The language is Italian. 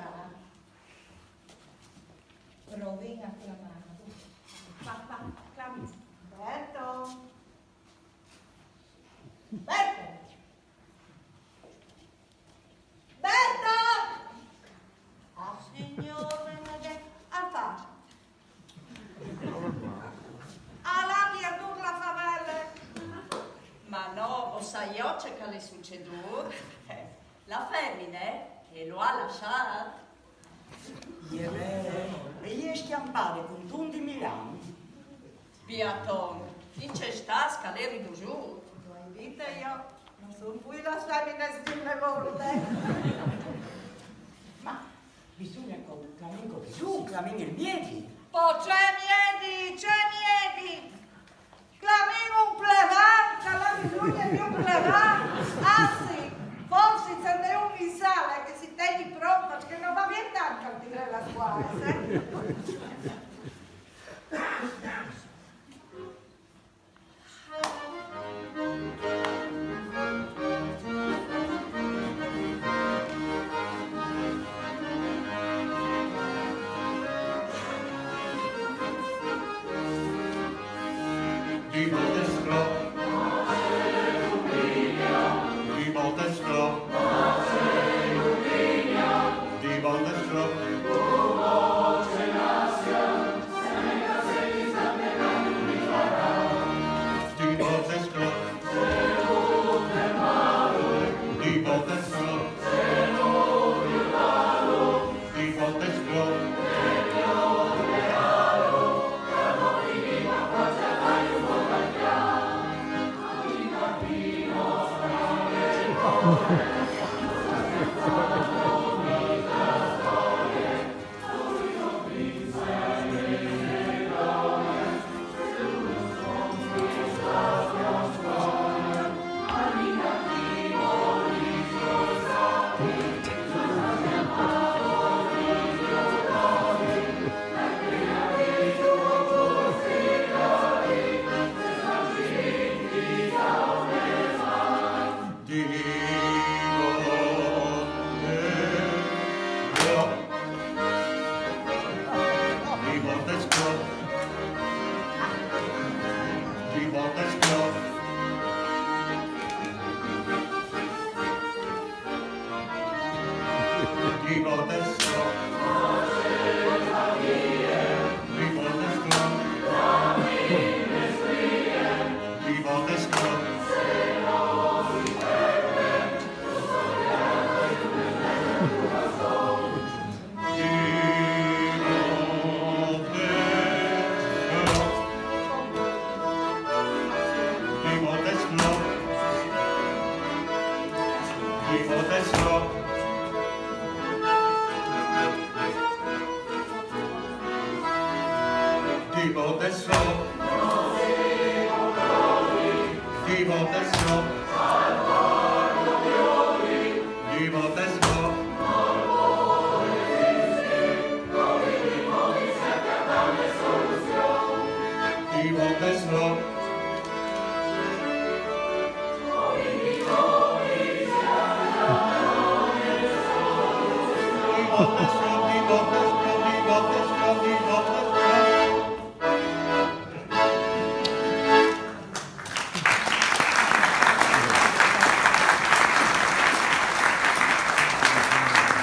chiamerà. Provi a chiamare. Va, chiami. Berto. Berto. Berto! Ah, signore, fa. La mia la favelle. Ma no, lo sai io c'è che le succedute. La femmina che lo ha lasciato. E gli è schiampare con tutti Milano. Biaton, chi c'è sta scaleri du giù? Lo invita io, non sono qui la femmina di me volte. Ma bisogna camminare su, camminare il miedi. Oh, c'è miedi! Cammino un plevante, la bisogna di un plevante. Anzi, forse ce n'è un in sala che si tieni pronto, perché non va via tanto a tirare la squadra,